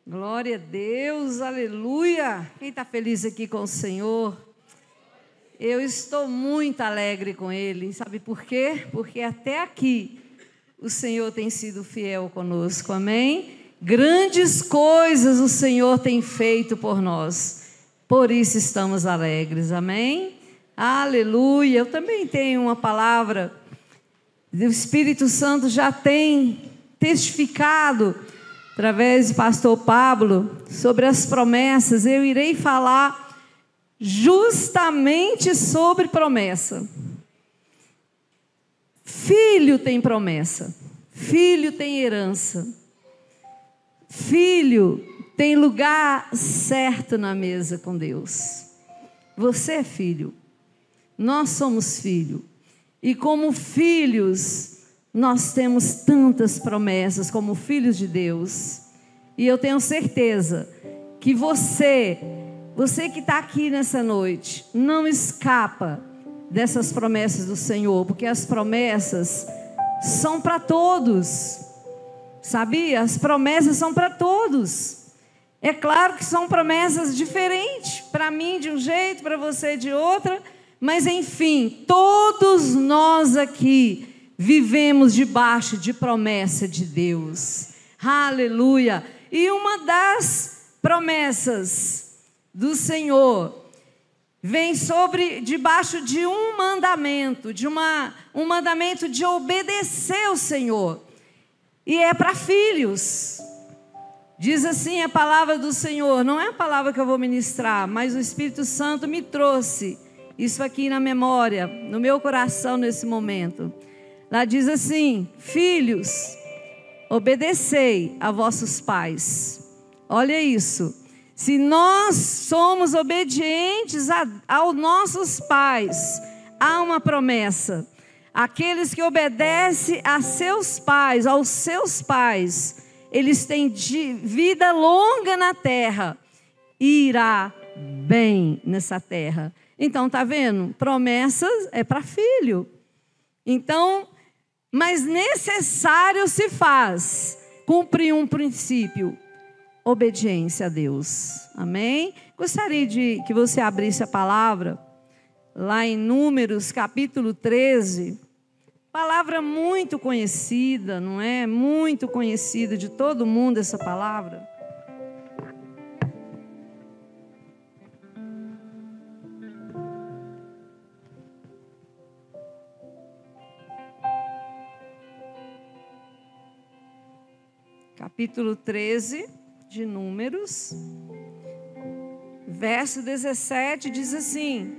Glória a Deus, aleluia. Quem está feliz aqui com o Senhor? Eu estou muito alegre com Ele. Sabe por quê? Porque até aqui o Senhor tem sido fiel conosco, amém? Grandes coisas o Senhor tem feito por nós. Por isso estamos alegres, amém? Aleluia. Eu também tenho uma palavra. O Espírito Santo já tem testificado através do pastor Pablo sobre as promessas. Eu irei falar justamente sobre promessa. Filho tem promessa, filho tem herança, filho tem lugar certo na mesa com Deus. Você é filho, nós somos filho, e como filhos nós temos tantas promessas como filhos de Deus. E eu tenho certeza que você que está aqui nessa noite, não escapa dessas promessas do Senhor, porque as promessas são para todos. Sabia? As promessas são para todos. É claro que são promessas diferentes, para mim de um jeito, para você de outra, mas enfim, todos nós aqui vivemos debaixo de promessa de Deus. Aleluia! E uma das promessas do Senhor vem debaixo de um mandamento, um mandamento de obedecer ao Senhor. E é para filhos. Diz assim a palavra do Senhor, não é a palavra que eu vou ministrar, mas o Espírito Santo me trouxe isso aqui na memória, no meu coração nesse momento. Lá diz assim: filhos, obedecei a vossos pais. Olha isso. Se nós somos obedientes aos nossos pais, há uma promessa. Aqueles que obedecem a seus pais, aos seus pais, eles têm vida longa na terra e irá bem nessa terra. Então, tá vendo? Promessas é para filho. Então, mas necessário se faz cumprir um princípio: obediência a Deus. Amém? Gostaria de que você abrisse a palavra lá em Números capítulo 13. Palavra muito conhecida, não é? Muito conhecida de todo mundo essa palavra. Capítulo 13 de Números, verso 17, diz assim: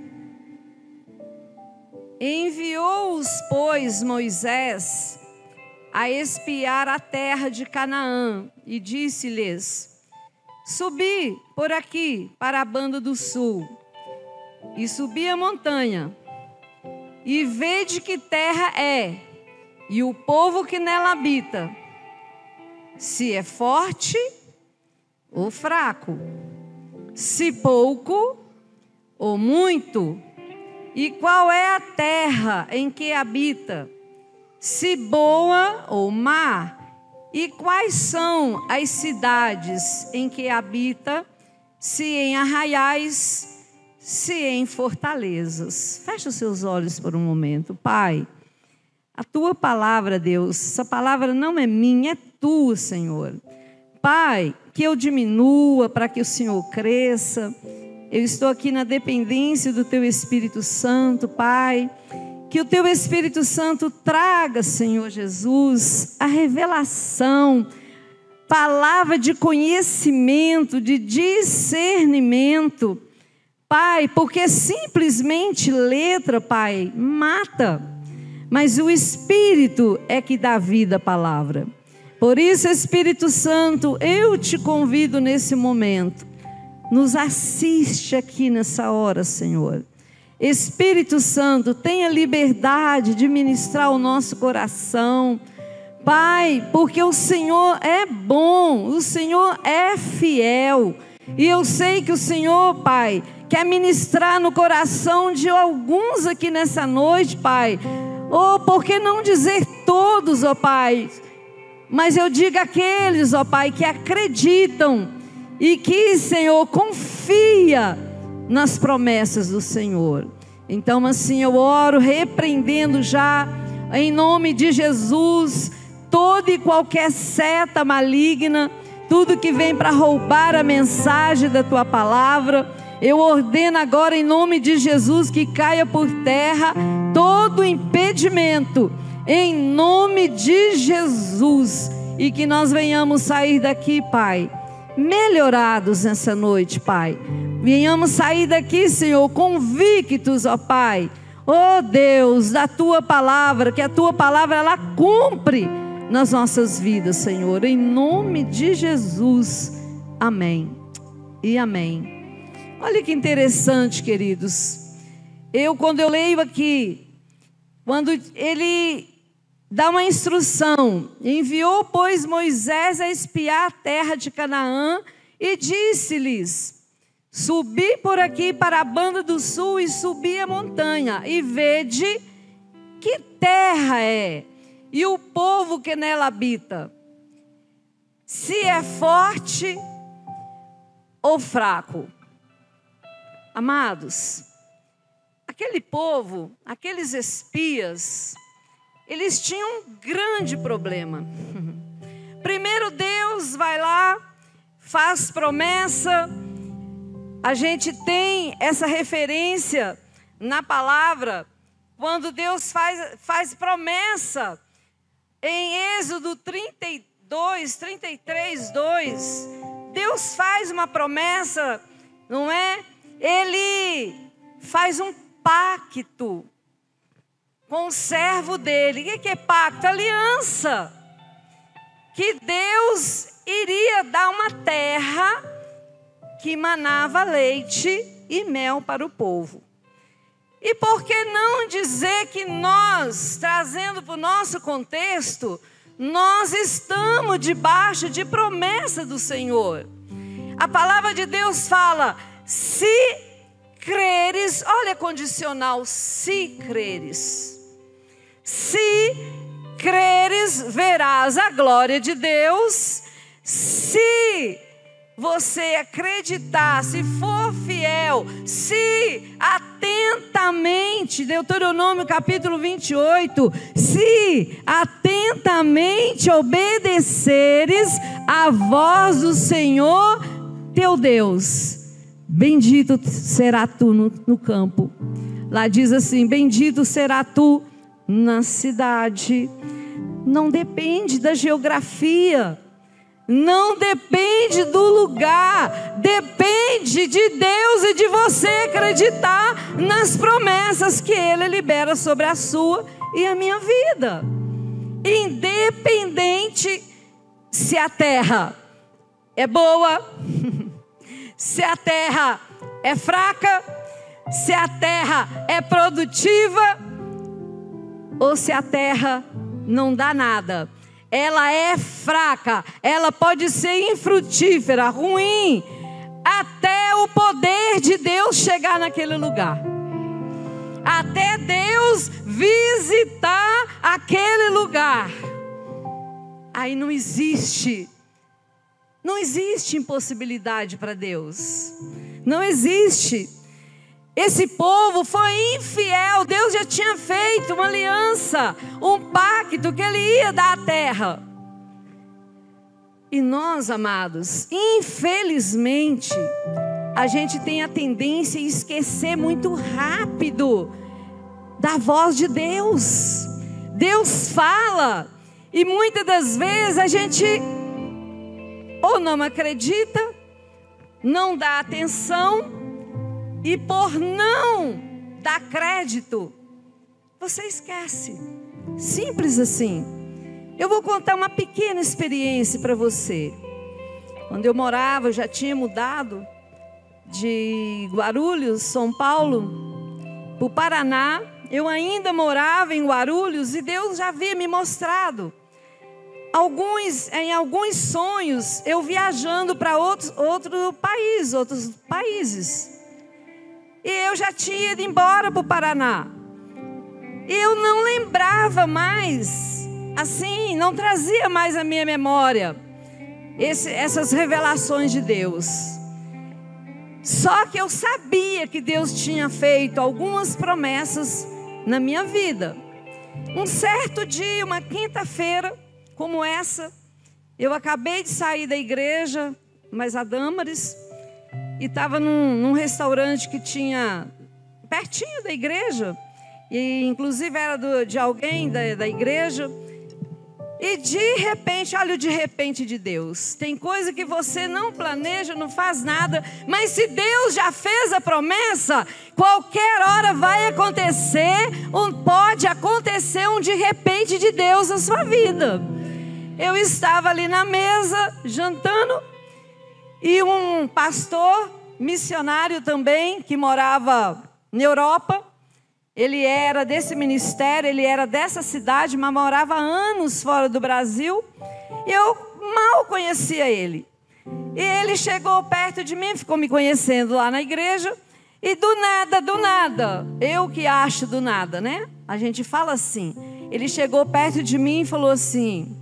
enviou-os, pois, Moisés a espiar a terra de Canaã, e disse-lhes: subi por aqui para a banda do sul, e subi a montanha, e vede que terra é, e o povo que nela habita, se é forte ou fraco, se pouco ou muito, e qual é a terra em que habita, se boa ou má, e quais são as cidades em que habita, se em arraiais, se em fortalezas. Feche os seus olhos por um momento. Pai, a tua palavra, Deus, essa palavra não é minha, é tua, Senhor. Pai, que eu diminua para que o Senhor cresça. Eu estou aqui na dependência do teu Espírito Santo, Pai. Que o teu Espírito Santo traga, Senhor Jesus, a revelação, palavra de conhecimento, de discernimento. Pai, porque simplesmente letra, Pai, mata. Mas o Espírito é que dá vida à palavra. Por isso, Espírito Santo, eu te convido nesse momento. Nos assiste aqui nessa hora, Senhor. Espírito Santo, tenha liberdade de ministrar o nosso coração. Pai, porque o Senhor é bom, o Senhor é fiel. E eu sei que o Senhor, Pai, quer ministrar no coração de alguns aqui nessa noite, Pai. Ou por que não dizer todos, ó Pai, Mas eu digo àqueles, ó Pai, que acreditam e que, Senhor, confia nas promessas do Senhor. Então assim eu oro, repreendendo já, em nome de Jesus, toda e qualquer seta maligna, tudo que vem para roubar a mensagem da Tua palavra. Eu ordeno agora em nome de Jesus que caia por terra todo impedimento, em nome de Jesus, e que nós venhamos sair daqui, Pai, melhorados nessa noite, Pai. Venhamos sair daqui, Senhor, convictos, ó Pai, ó Deus, da Tua palavra, que a Tua palavra ela cumpre nas nossas vidas, Senhor, em nome de Jesus, amém e amém. Olha que interessante, queridos, quando eu leio aqui, quando ele dá uma instrução, enviou, pois, Moisés a espiar a terra de Canaã e disse-lhes: subi por aqui para a banda do sul e subi a montanha e vede que terra é e o povo que nela habita, se é forte ou fraco. Amados, aquele povo, aqueles espias, eles tinham um grande problema. Primeiro Deus vai lá, faz promessa. A gente tem essa referência na palavra, quando Deus faz promessa, em Êxodo 32, 33, 2, Deus faz uma promessa, não é? Ele faz um pacto com o servo dele. O que é pacto? Aliança. Que Deus iria dar uma terra que manava leite e mel para o povo. E por que não dizer que nós, trazendo para o nosso contexto, nós estamos debaixo de promessa do Senhor. A palavra de Deus fala: se creres, olha condicional, se creres. Se creres, verás a glória de Deus. Se você acreditar, se for fiel, se atentamente, Deuteronômio capítulo 28, se atentamente obedeceres a voz do Senhor teu Deus, bendito será tu no campo. Lá diz assim: bendito será tu na cidade. Não depende da geografia, não depende do lugar, depende de Deus e de você acreditar nas promessas que Ele libera sobre a sua e a minha vida. Independente se a terra é boa, se a terra é fraca, se a terra é produtiva ou se a terra não dá nada. Ela é fraca, ela pode ser infrutífera, ruim, até o poder de Deus chegar naquele lugar, até Deus visitar aquele lugar. Aí não existe impossibilidade para Deus, não existe. Esse povo foi infiel. Deus já tinha feito uma aliança, um pacto que Ele ia dar a terra. E nós, amados, infelizmente, a gente tem a tendência a esquecer muito rápido da voz de Deus. Deus fala e muitas das vezes a gente ou não acredita, não dá atenção, e por não dar crédito, você esquece. Simples assim. Eu vou contar uma pequena experiência para você. Quando eu morava, eu já tinha mudado de Guarulhos, São Paulo, para o Paraná. Eu ainda morava em Guarulhos e Deus já havia me mostrado em alguns sonhos, eu viajando para outros países. E eu já tinha ido embora para o Paraná. Eu não lembrava mais assim, não trazia mais à minha memória essas revelações de Deus. Só que eu sabia que Deus tinha feito algumas promessas na minha vida. Um certo dia, uma quinta-feira como essa, eu acabei de sair da igreja, mas a Dâmaris, e estava num restaurante que tinha pertinho da igreja, e inclusive era de alguém da igreja. E de repente, olha o de repente de Deus. Tem coisa que você não planeja, não faz nada, mas se Deus já fez a promessa, qualquer hora vai acontecer, pode acontecer um de repente de Deus na sua vida. Eu estava ali na mesa, jantando, e um pastor missionário também, que morava na Europa, ele era desse ministério, ele era dessa cidade, mas morava anos fora do Brasil. Eu mal conhecia ele. E ele chegou perto de mim, ficou me conhecendo lá na igreja. E do nada, eu que acho do nada, né? A gente fala assim. Ele chegou perto de mim e falou assim: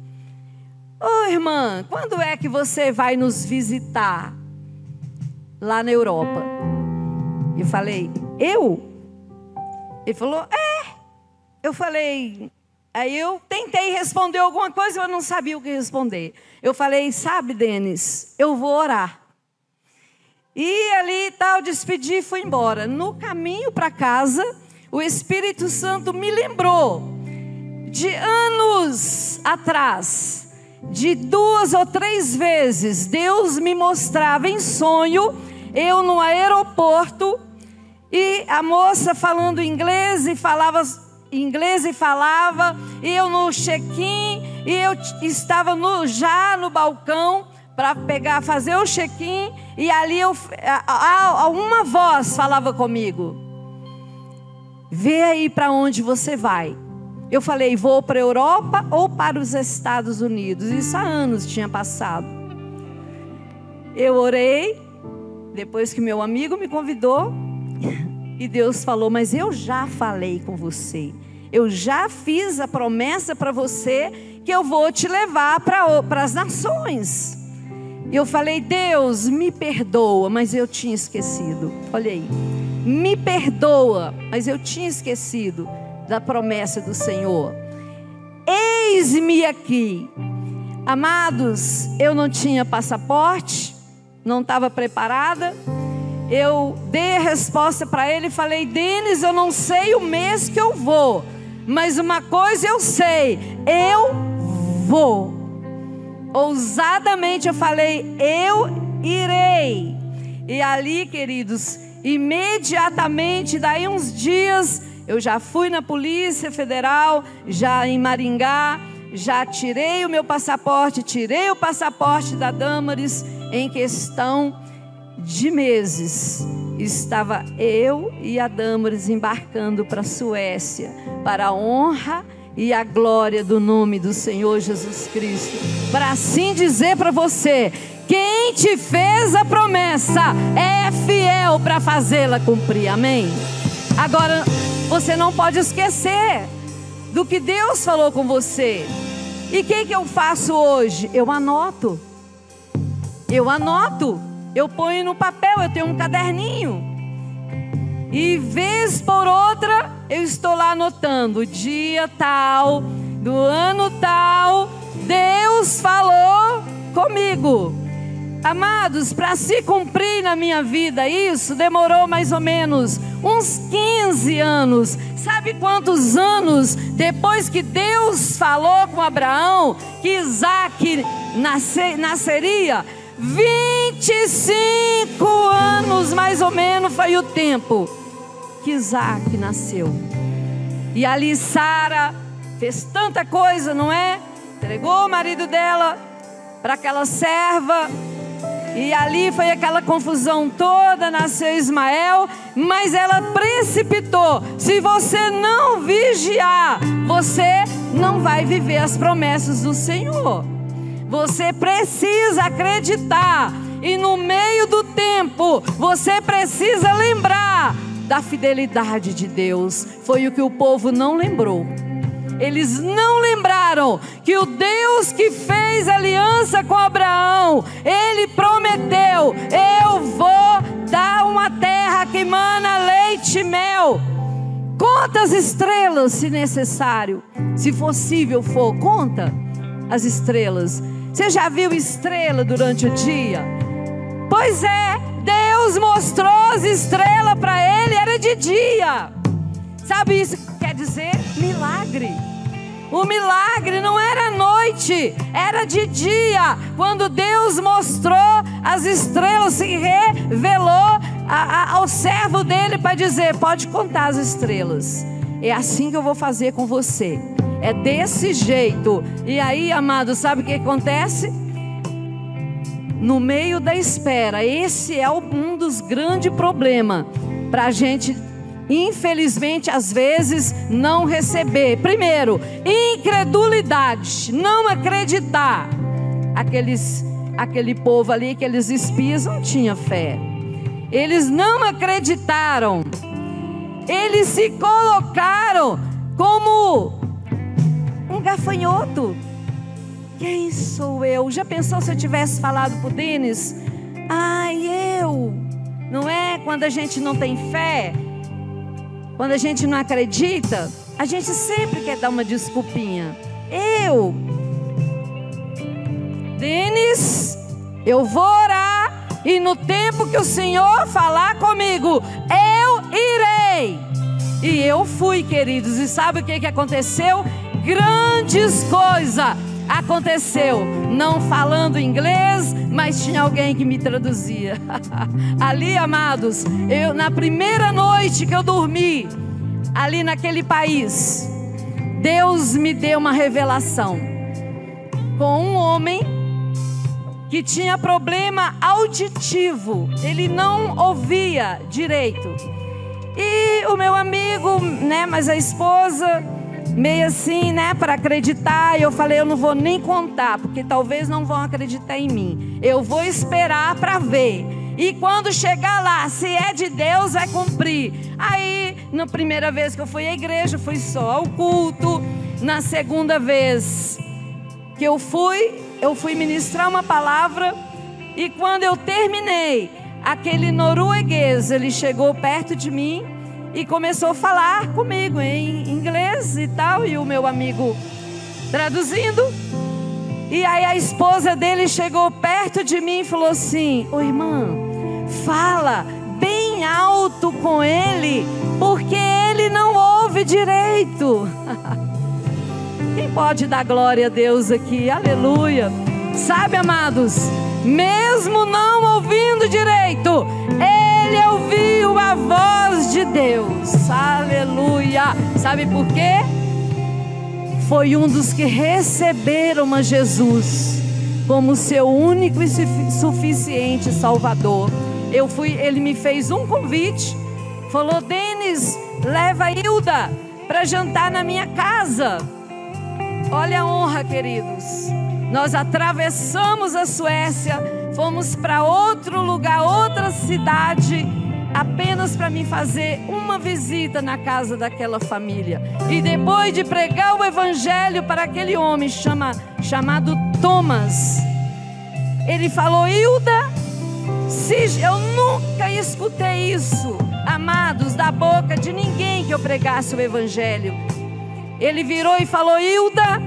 ô irmã, quando é que você vai nos visitar lá na Europa? Eu falei, eu? Ele falou, Eu falei, aí eu tentei responder alguma coisa, mas não sabia o que responder. Eu falei, sabe, Denis, eu vou orar. E ali tal, despedi e fui embora. No caminho para casa, o Espírito Santo me lembrou de anos atrás, de 2 ou 3 vezes, Deus me mostrava em sonho, eu no aeroporto, e a moça falando inglês e falava, e eu no check-in, e eu estava já no balcão para fazer o check-in, e ali uma voz falava comigo: vê aí para onde você vai. Eu falei, vou para a Europa ou para os Estados Unidos. Isso há anos tinha passado. Eu orei, depois que meu amigo me convidou, e Deus falou, mas eu já falei com você. Eu já fiz a promessa para você que eu vou te levar para as nações. E eu falei, Deus, me perdoa, mas eu tinha esquecido. Olha aí, me perdoa, mas eu tinha esquecido da promessa do Senhor. Eis-me aqui. Amados, eu não tinha passaporte, não estava preparada. Eu dei a resposta para ele e falei, Denis, eu não sei o mês que eu vou, mas uma coisa eu sei, eu vou. Ousadamente eu falei, eu irei. E ali, queridos, imediatamente, daí uns dias, eu já fui na Polícia Federal, já em Maringá, já tirei o meu passaporte, tirei o passaporte da Dâmaris. Em questão de meses, estava eu e a Dâmaris embarcando para a Suécia, para a honra e a glória do nome do Senhor Jesus Cristo. Para assim dizer para você, quem te fez a promessa é fiel para fazê-la cumprir, amém? Agora, você não pode esquecer do que Deus falou com você. E o que eu faço hoje? Eu anoto, eu ponho no papel, eu tenho um caderninho. E vez por outra, eu estou lá anotando, dia tal, do ano tal, Deus falou comigo. Amados, para se cumprir na minha vida isso, demorou mais ou menos uns 15 anos. Sabe quantos anos depois que Deus falou com Abraão que Isaac nasceria? 25 anos mais ou menos foi o tempo que Isaac nasceu. E ali Sara fez tanta coisa, não é? Entregou o marido dela para aquela serva, e ali foi aquela confusão toda, nasceu Ismael, mas ela precipitou. Se você não vigiar, você não vai viver as promessas do Senhor. Você precisa acreditar, e no meio do tempo, você precisa lembrar da fidelidade de Deus. Foi o que o povo não lembrou. Eles não lembraram que o Deus que fez aliança com Abraão, Ele prometeu: eu vou dar uma terra que mana leite e mel. Conta as estrelas se necessário, se possível for, conta as estrelas. Você já viu estrela durante o dia? Pois é, Deus mostrou as estrelas para ele, era de dia. Sabe isso que quer dizer? Milagre. O milagre não era à noite, era de dia. Quando Deus mostrou as estrelas, se revelou ao servo dele para dizer: pode contar as estrelas. É assim que eu vou fazer com você. É desse jeito. E aí, amado, sabe o que acontece? No meio da espera, esse é um dos grandes problemas para a gente, infelizmente, às vezes, não receber. Primeiro, incredulidade, não acreditar. Aquele povo ali, aqueles espias, não tinha fé. Eles não acreditaram. Eles se colocaram como um gafanhoto. Quem sou eu? Já pensou se eu tivesse falado para o Denis? Eu. Não é? Quando a gente não tem fé, quando a gente não acredita, a gente sempre quer dar uma desculpinha. Denis, eu vou orar, e no tempo que o Senhor falar comigo, eu irei. E eu fui, queridos, e sabe o que aconteceu? Grandes coisas aconteceu, não falando inglês, mas tinha alguém que me traduzia. Ali, amados, na primeira noite que eu dormi, ali naquele país, Deus me deu uma revelação com um homem que tinha problema auditivo, ele não ouvia direito. E o meu amigo, mas a esposa, meio assim, para acreditar, eu falei: eu não vou nem contar, porque talvez não vão acreditar em mim. Eu vou esperar para ver. E quando chegar lá, se é de Deus, vai cumprir. Aí, na primeira vez que eu fui à igreja, fui só ao culto. Na segunda vez que eu fui ministrar uma palavra. E quando eu terminei, aquele norueguês, ele chegou perto de mim e começou a falar comigo em inglês e tal, e o meu amigo traduzindo. E aí a esposa dele chegou perto de mim e falou assim: ô irmã, fala bem alto com ele, porque ele não ouve direito. Quem pode dar glória a Deus aqui? Aleluia. Sabe, amados, mesmo não ouvindo direito, ele ouviu a voz de Deus. Aleluia. Sabe por quê? Foi um dos que receberam a Jesus como seu único e suficiente Salvador. Ele me fez um convite, falou: Denis, leva a Hilda para jantar na minha casa. Olha a honra, queridos. Nós atravessamos a Suécia, fomos para outro lugar, outra cidade, apenas para me fazer uma visita na casa daquela família. E depois de pregar o evangelho para aquele homem chamado Thomas, ele falou: Hilda, eu nunca escutei isso, amados, da boca de ninguém, que eu pregasse o evangelho. Ele virou e falou: Hilda,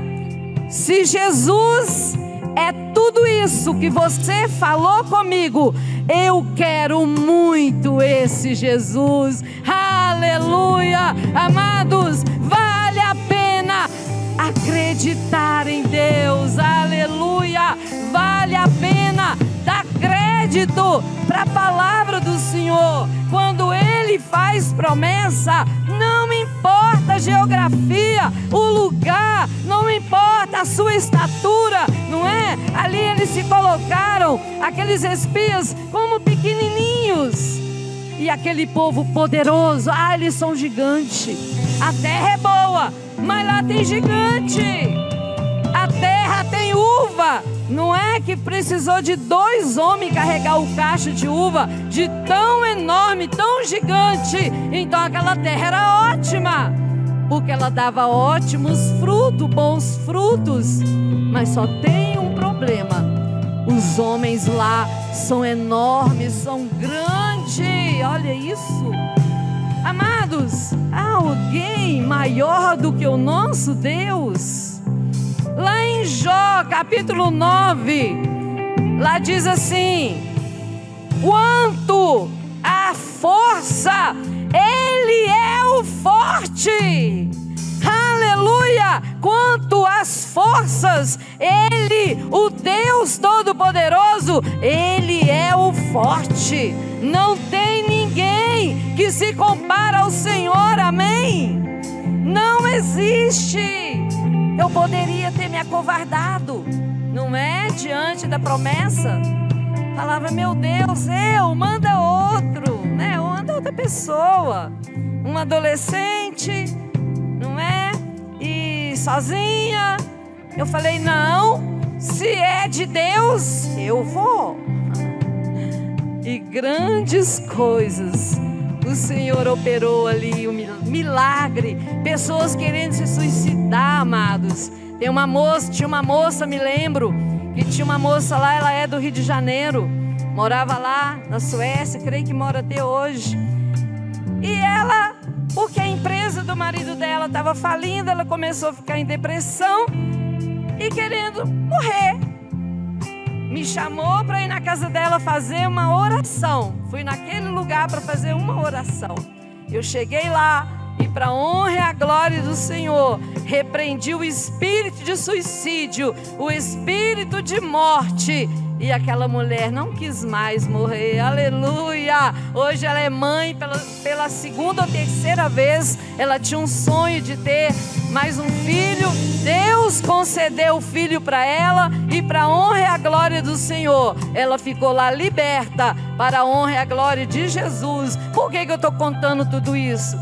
se Jesus é tudo isso que você falou comigo, eu quero muito esse Jesus. Aleluia. Amados, vale a pena acreditar em Deus. Aleluia. Vale a pena dar crédito para a palavra do Senhor. Quando Ele faz promessa, não importa a geografia, o lugar, não importa a sua estatura, não é? Ali eles se colocaram, aqueles espias, como pequenininhos. E aquele povo poderoso, eles são gigantes. A terra é boa, mas lá tem gigante. A terra tem uva. Não é que precisou de 2 homens carregar o cacho de uva, de tão enorme, tão gigante. Então aquela terra era ótima. porque ela dava ótimos frutos, bons frutos. Mas só tem um problema: os homens lá são enormes, são grandes. Olha isso. Amados, há alguém maior do que o nosso Deus? Lá em Jó, capítulo 9, lá diz assim: quanto à força, Ele é o forte. Aleluia! Quanto às forças, Ele, o Deus Todo-Poderoso, Ele é o forte. Não tem ninguém que se compara ao Senhor, amém? Não existe. Eu poderia ter me acovardado, não é? Diante da promessa, falava: meu Deus, manda outro, né? Manda outra pessoa, um adolescente, não é? E sozinha. Eu falei: não, se é de Deus, eu vou. E grandes coisas o Senhor operou ali, um milagre. Pessoas querendo se suicidar, amados. Tinha uma moça, me lembro, que tinha uma moça lá, ela é do Rio de Janeiro, morava lá na Suécia, creio que mora até hoje. E ela, porque a empresa do marido dela estava falindo, ela começou a ficar em depressão e querendo morrer. Me chamou para ir na casa dela fazer uma oração. Fui naquele lugar para fazer uma oração. Eu cheguei lá e, para a honra e a glória do Senhor, repreendi o espírito de suicídio, o espírito de morte. E aquela mulher não quis mais morrer, aleluia. Hoje ela é mãe pela segunda ou terceira vez. Ela tinha um sonho de ter mais um filho. Deus concedeu o filho para ela, e para a honra e a glória do Senhor, ela ficou lá liberta, para a honra e a glória de Jesus. Por que eu estou contando tudo isso?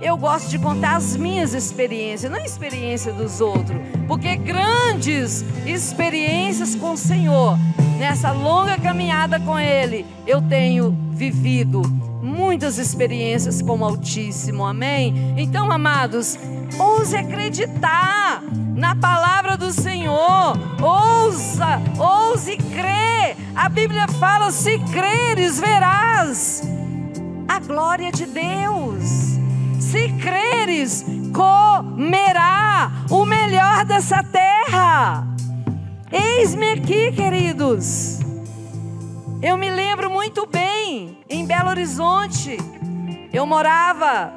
Eu gosto de contar as minhas experiências, não a experiência dos outros, porque grandes experiências com o Senhor, nessa longa caminhada com Ele, eu tenho vivido muitas experiências com o Altíssimo, amém? Então, amados, ouse acreditar na palavra do Senhor, ouse crer. A Bíblia fala: se creres, verás a glória de Deus. Se creres, comerá o melhor dessa terra. Eis-me aqui, queridos. Eu me lembro muito bem, em Belo Horizonte, eu morava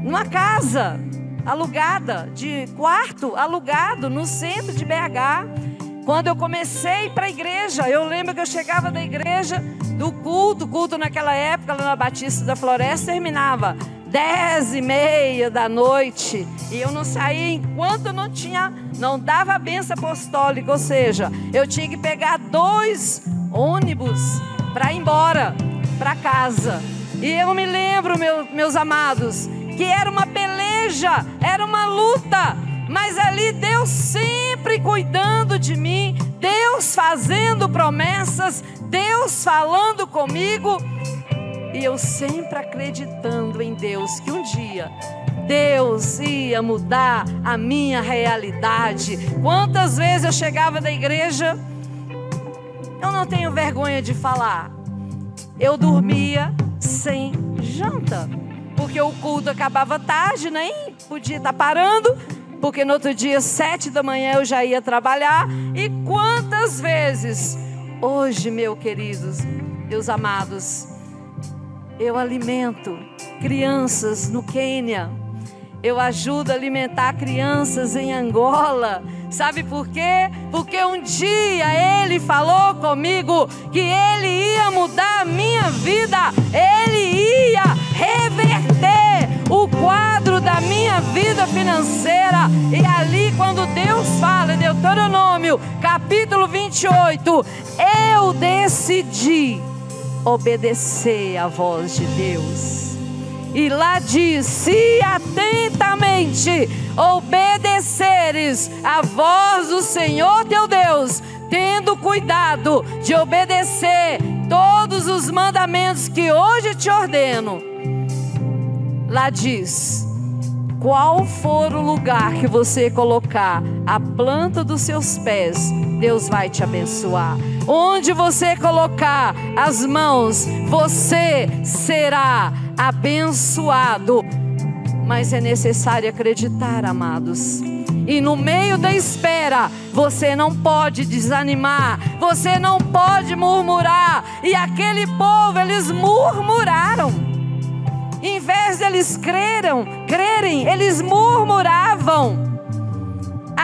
numa casa alugada, de quarto alugado, no centro de BH. Quando eu comecei para a igreja, eu lembro que eu chegava da igreja, do culto naquela época, lá na Batista da Floresta, terminava 10h30 da noite, e eu não saía enquanto não dava a bênção apostólica, ou seja, eu tinha que pegar 2 ônibus para ir embora para casa. E eu me lembro, meus amados, que era uma peleja, era uma luta, mas ali Deus sempre cuidando de mim, Deus fazendo promessas, Deus falando comigo. E eu sempre acreditando em Deus, que um dia Deus ia mudar a minha realidade. Quantas vezes eu chegava da igreja, eu não tenho vergonha de falar, eu dormia sem janta, porque o culto acabava tarde, nem podia estar parando, porque no outro dia, 7 da manhã, eu já ia trabalhar. E quantas vezes, hoje, meus queridos, meus amados, eu alimento crianças no Quênia, eu ajudo a alimentar crianças em Angola. Sabe por quê? Porque um dia Ele falou comigo que Ele ia mudar a minha vida, Ele ia reverter o quadro da minha vida financeira. E ali, quando Deus fala em Deuteronômio capítulo 28, eu decidi obedecer à voz de Deus. E lá diz: se atentamente obedeceres à voz do Senhor teu Deus, tendo cuidado de obedecer todos os mandamentos que hoje te ordeno. Lá diz: qual for o lugar que você colocar a planta dos seus pés, Deus vai te abençoar. Onde você colocar as mãos, você será abençoado. Mas é necessário acreditar, amados. E no meio da espera, você não pode desanimar, você não pode murmurar. E aquele povo, eles murmuraram. Em vez de eles crerem, eles murmuravam.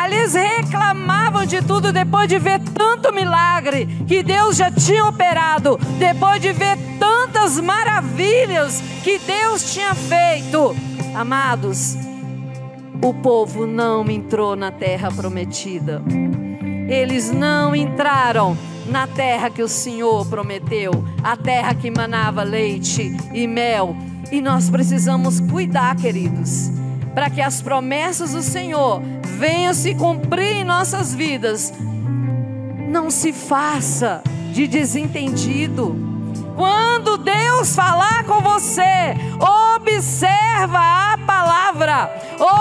Eles reclamavam de tudo depois de ver tanto milagre que Deus já tinha operado, depois de ver tantas maravilhas que Deus tinha feito. Amados, o povo não entrou na terra prometida. Eles não entraram na terra que o Senhor prometeu, a terra que manava leite e mel. E nós precisamos cuidar, queridos, para que as promessas do Senhor venham se cumprir em nossas vidas. Não se faça de desentendido. Quando Deus falar com você, observa a palavra,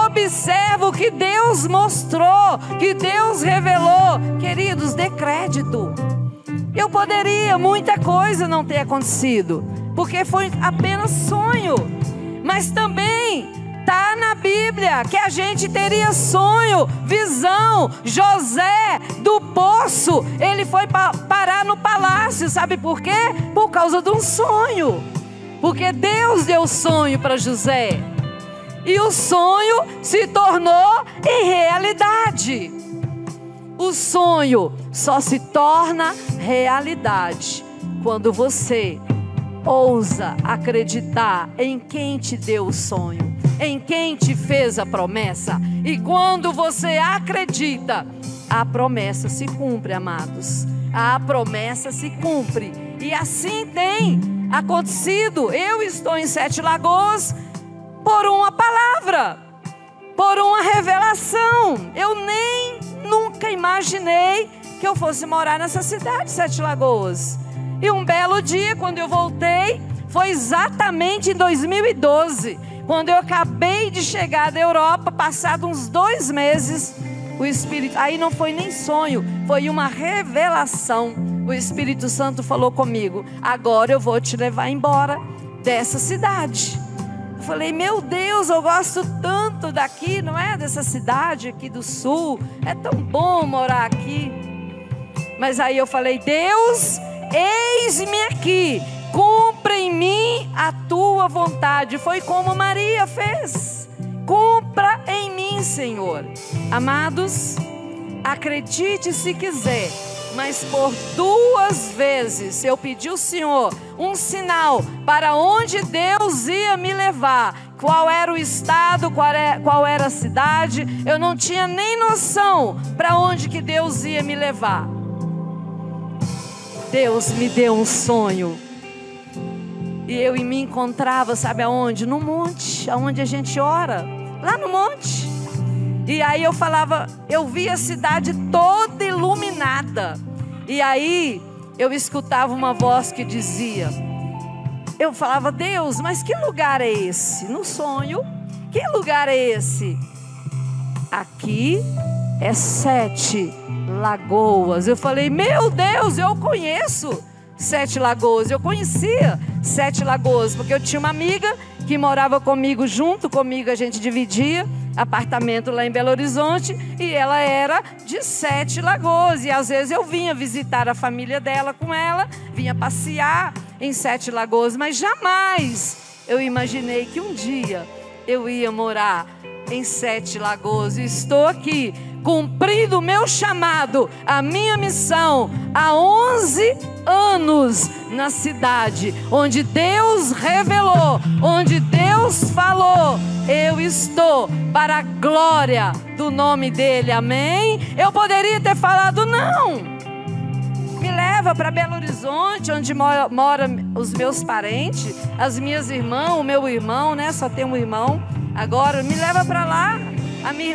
observa o que Deus mostrou, que Deus revelou. Queridos, dê crédito. Eu poderia, muita coisa não ter acontecido, porque foi apenas sonho. Mas também está na Bíblia que a gente teria sonho, visão. José do poço, ele foi parar no palácio, sabe por quê? Por causa de um sonho. Porque Deus deu sonho para José, e o sonho se tornou em realidade. O sonho só se torna realidade quando você ousa acreditar em quem te deu o sonho, em quem te fez a promessa. E quando você acredita, a promessa se cumpre, amados. A promessa se cumpre. E assim tem acontecido. Eu estou em Sete Lagoas por uma palavra, por uma revelação. Eu nunca imaginei que eu fosse morar nessa cidade, Sete Lagoas. E um belo dia, quando eu voltei, foi exatamente em 2012, quando eu acabei de chegar da Europa, passado uns 2 meses, o Espírito, aí não foi nem sonho, foi uma revelação. O Espírito Santo falou comigo: agora eu vou te levar embora dessa cidade. Eu falei: meu Deus, eu gosto tanto daqui, não é? Dessa cidade aqui do sul, é tão bom morar aqui. Mas aí eu falei: Deus, eis-me aqui, cumpra em mim a tua vontade. Foi como Maria fez: cumpra em mim, Senhor. Amados, acredite se quiser, mas por 2 vezes eu pedi ao Senhor um sinal para onde Deus ia me levar. Qual era o estado, qual era a cidade. Eu não tinha nem noção para onde que Deus ia me levar. Deus me deu um sonho, e eu me encontrava, sabe aonde? No monte, aonde a gente ora, lá no monte. E aí eu falava, eu via a cidade toda iluminada. E aí eu escutava uma voz que dizia, eu falava: Deus, mas que lugar é esse? No sonho, que lugar é esse? Aqui é Sete Lagoas. Eu falei: meu Deus, eu conheço Sete Lagoas. Eu conhecia Sete Lagoas, porque eu tinha uma amiga que morava comigo, junto comigo, a gente dividia apartamento lá em Belo Horizonte, e ela era de Sete Lagoas, e às vezes eu vinha visitar a família dela com ela, vinha passear em Sete Lagoas, mas jamais eu imaginei que um dia eu ia morar em Sete Lagoas. E estou aqui cumprindo o meu chamado, a minha missão, há 11 anos na cidade onde Deus revelou, onde Deus falou. Eu estou para a glória do nome dele, amém? Eu poderia ter falado: não, me leva para Belo Horizonte, onde mora os meus parentes, as minhas irmãs, o meu irmão, né? Só tem um irmão agora, me leva para lá.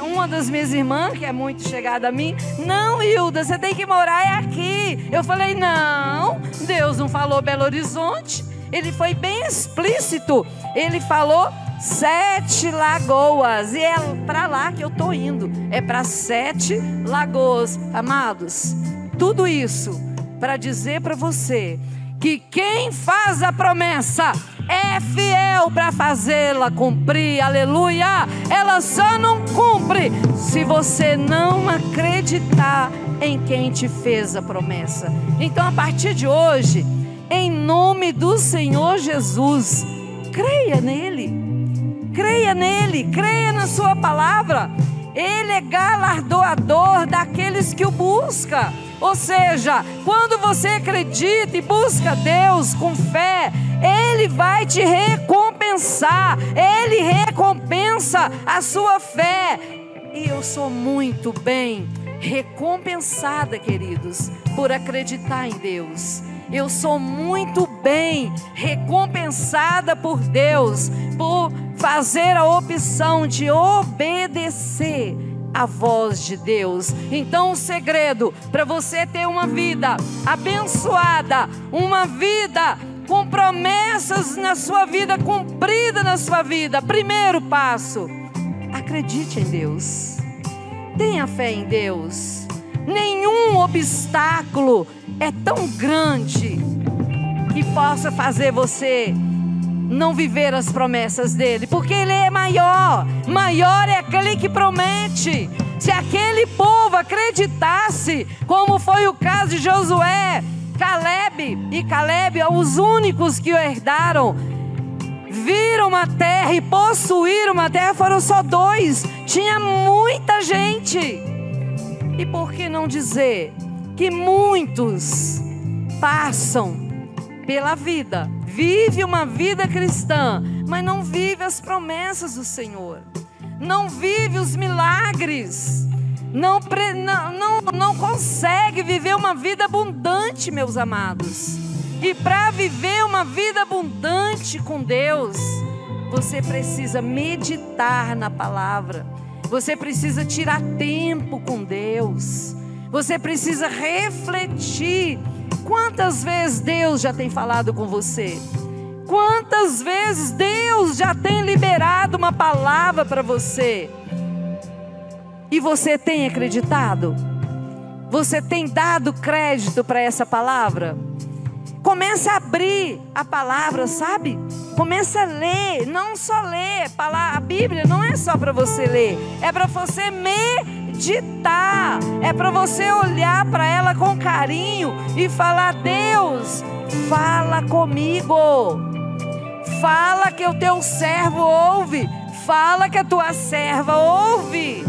Uma das minhas irmãs, que é muito chegada a mim: não, Hilda, você tem que morar aqui. Eu falei: não, Deus não falou Belo Horizonte. Ele foi bem explícito. Ele falou 7 lagoas. E é para lá que eu estou indo. É para 7 lagoas. Amados, tudo isso para dizer para você que quem faz a promessa é fiel para fazê-la cumprir. Aleluia! Ela só não cumpre se você não acreditar em quem te fez a promessa. Então, a partir de hoje, em nome do Senhor Jesus, creia nele, creia na sua palavra. Ele é galardoador daqueles que o buscam. Ou seja, quando você acredita e busca Deus com fé, Ele vai te recompensar. Ele recompensa a sua fé. E eu sou muito bem recompensada, queridos, por acreditar em Deus. Eu sou muito bem recompensada por Deus, por fazer a opção de obedecer a voz de Deus. Então o segredo para você ter uma vida abençoada, uma vida com promessas na sua vida, cumprida na sua vida, primeiro passo: acredite em Deus, tenha fé em Deus. Nenhum obstáculo é tão grande que possa fazer você não viver as promessas dele, porque ele é maior. Maior é aquele que promete. Se aquele povo acreditasse, como foi o caso de Josué, Caleb, os únicos que o herdaram, viram uma terra e possuíram uma terra, foram só 2, tinha muita gente. E por que não dizer que muitos passam pela vida, vive uma vida cristã, mas não vive as promessas do Senhor, não vive os milagres, não consegue viver uma vida abundante, meus amados. E para viver uma vida abundante com Deus, você precisa meditar na palavra, você precisa tirar tempo com Deus, você precisa refletir. Quantas vezes Deus já tem falado com você? Quantas vezes Deus já tem liberado uma palavra para você? E você tem acreditado? Você tem dado crédito para essa palavra? Comece a abrir a palavra, sabe? Comece a ler, não só ler. A Bíblia não é só para você ler, é para você meditar, é para você olhar para ela com carinho e falar: Deus, fala comigo, fala que o teu servo ouve, fala que a tua serva ouve.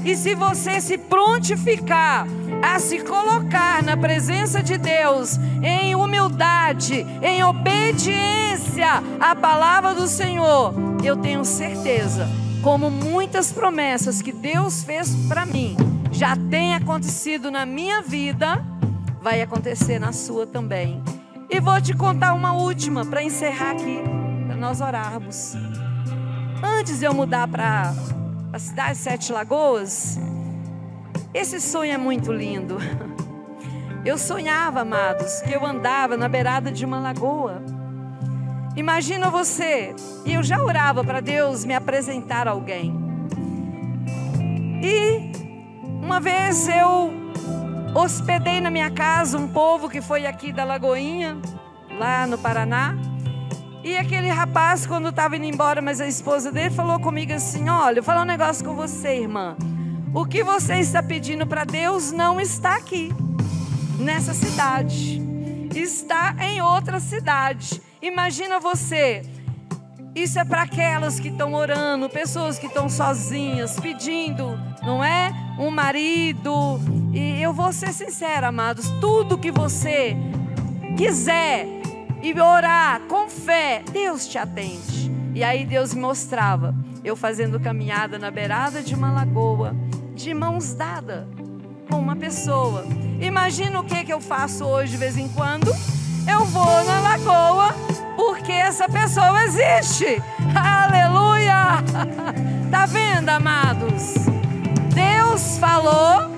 E se você se prontificar a se colocar na presença de Deus em humildade, em obediência à palavra do Senhor, eu tenho certeza, como muitas promessas que Deus fez para mim já tem acontecido na minha vida, vai acontecer na sua também. E vou te contar uma última para encerrar aqui, para nós orarmos. Antes de eu mudar para a cidade de 7 Lagoas, esse sonho é muito lindo. Eu sonhava, amados, que eu andava na beirada de uma lagoa. Imagina você, e eu já orava para Deus me apresentar a alguém. E uma vez eu hospedei na minha casa um povo que foi aqui da Lagoinha, lá no Paraná. E aquele rapaz, quando estava indo embora, mas a esposa dele falou comigo assim: olha, eu vou falar um negócio com você, irmã. O que você está pedindo para Deus não está aqui, nessa cidade. Está em outra cidade. Imagina você. Isso é para aquelas que estão orando, pessoas que estão sozinhas, pedindo, não é? Um marido. E eu vou ser sincera, amados, tudo que você quiser e orar com fé, Deus te atende. E aí Deus me mostrava eu fazendo caminhada na beirada de uma lagoa, de mãos dadas com uma pessoa. Imagina o que eu faço hoje de vez em quando. Eu vou na lagoa porque essa pessoa existe. Aleluia! Tá vendo, amados? Deus falou,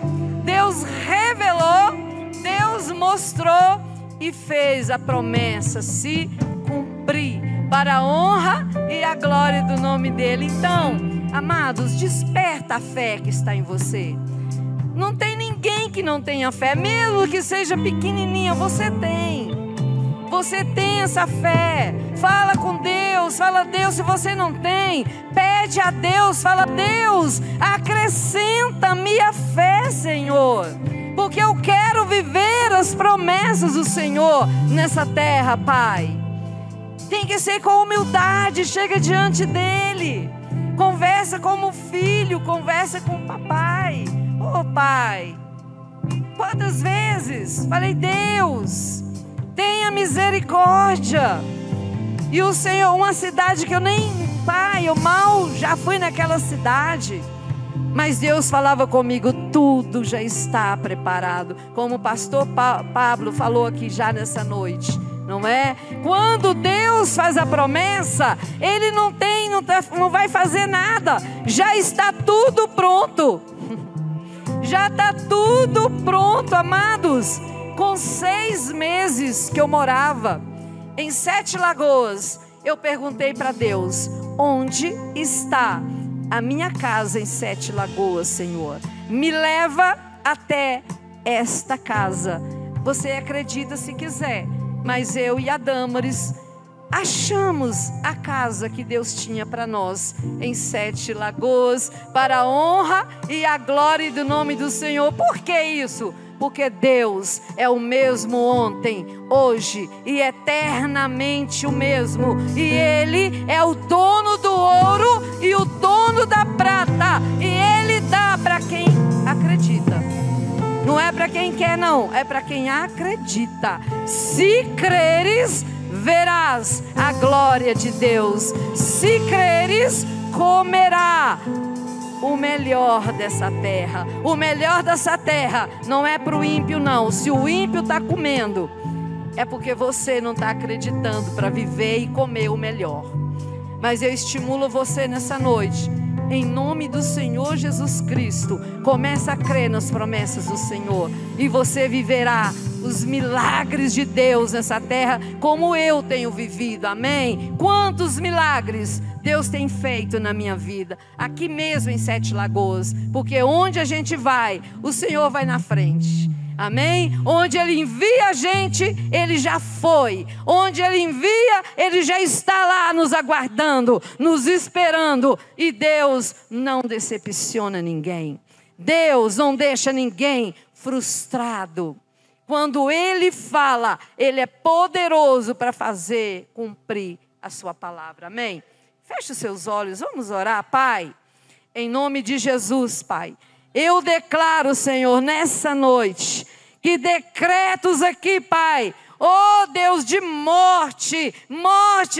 Deus revelou, Deus mostrou e fez a promessa se cumprir. para a honra e a glória do nome dele. Então, amados, desperta a fé que está em você. Não tem ninguém que não tenha fé, mesmo que seja pequenininha, você tem. Você tem essa fé. Fala com Deus, fala: Deus, se você não tem, pede a Deus, fala: Deus, acrescenta-me a fé, Senhor, porque eu quero viver as promessas do Senhor nessa terra, Pai. Tem que ser com humildade, chega diante dele, conversa como filho, conversa com o papai. Oh, Pai, quantas vezes falei: Deus, tenha misericórdia. E o Senhor, uma cidade que eu nem, Pai, eu mal já fui naquela cidade, mas Deus falava comigo: tudo já está preparado, como o pastor Pablo falou aqui já nessa noite, não é? Quando Deus faz a promessa, Ele não vai fazer nada, já está tudo pronto. Já está tudo pronto, amados. Com 6 meses que eu morava em 7 Lagoas, eu perguntei para Deus: onde está a minha casa em 7 Lagoas, Senhor? Me leva até esta casa. Você acredita se quiser, mas eu e a Dâmaris achamos a casa que Deus tinha para nós em 7 Lagoas, para a honra e a glória do nome do Senhor. Por que isso? Porque Deus é o mesmo ontem, hoje e eternamente o mesmo. E Ele é o dono do ouro e o dono da prata. E Ele dá para quem acredita. Não é para quem quer, não, é para quem acredita. Se creres, verás a glória de Deus. Se creres, comerá o melhor dessa terra. O melhor dessa terra não é para o ímpio, não. Se o ímpio está comendo, é porque você não está acreditando para viver e comer o melhor. Mas eu estimulo você nessa noite, em nome do Senhor Jesus Cristo, começa a crer nas promessas do Senhor, e você viverá os milagres de Deus nessa terra, como eu tenho vivido, amém? Quantos milagres Deus tem feito na minha vida, aqui mesmo em 7 Lagoas, porque onde a gente vai, o Senhor vai na frente, amém? Onde Ele envia a gente, Ele já foi. Onde Ele envia, Ele já está lá nos aguardando, nos esperando. E Deus não decepciona ninguém. Deus não deixa ninguém frustrado. Quando Ele fala, Ele é poderoso para fazer cumprir a sua palavra, amém? Feche os seus olhos, vamos orar. Pai, em nome de Jesus, Pai, eu declaro, Senhor, nessa noite, que decretos aqui, Pai, oh Deus, de morte,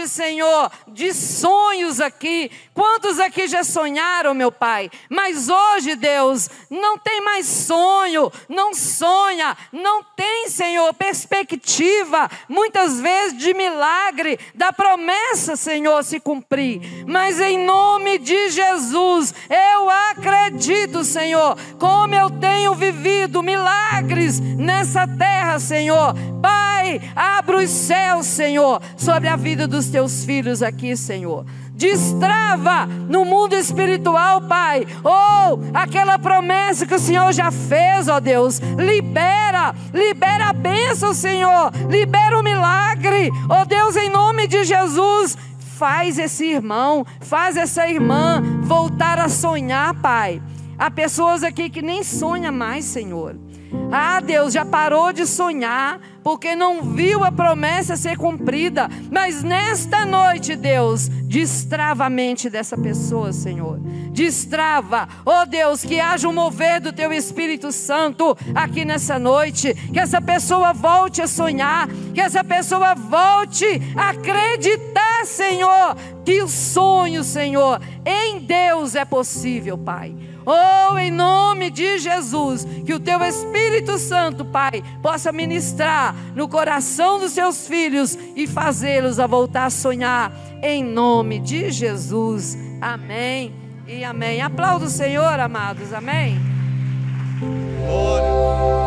Senhor, de sonhos aqui. Quantos aqui já sonharam, meu Pai? Mas hoje, Deus, não tem mais sonho, não sonha, não tem, Senhor, perspectiva, muitas vezes de milagre, da promessa, Senhor, se cumprir. Mas em nome de Jesus, eu acredito, Senhor, como eu tenho vivido milagres nessa terra, Senhor. Pai, abra os céus, Senhor, sobre a vida dos teus filhos aqui, Senhor. Destrava no mundo espiritual, Pai, aquela promessa que o Senhor já fez, ó Deus. Libera a bênção, Senhor, libera o milagre, ó Deus, em nome de Jesus. Faz esse irmão, faz essa irmã voltar a sonhar, Pai. Há pessoas aqui que nem sonham mais, Senhor. Ah, Deus, já parou de sonhar, porque não viu a promessa ser cumprida. Mas nesta noite, Deus, destrava a mente dessa pessoa, Senhor. Destrava, ó Deus, que haja um mover do Teu Espírito Santo aqui nessa noite. Que essa pessoa volte a sonhar, que essa pessoa volte a acreditar, Senhor, que o sonho, Senhor, em Deus é possível, Pai. Oh, em nome de Jesus, que o Teu Espírito Santo, Pai, possa ministrar no coração dos Seus filhos e fazê-los a voltar a sonhar, em nome de Jesus. Amém e amém. Aplauda o Senhor, amados, amém. Glória.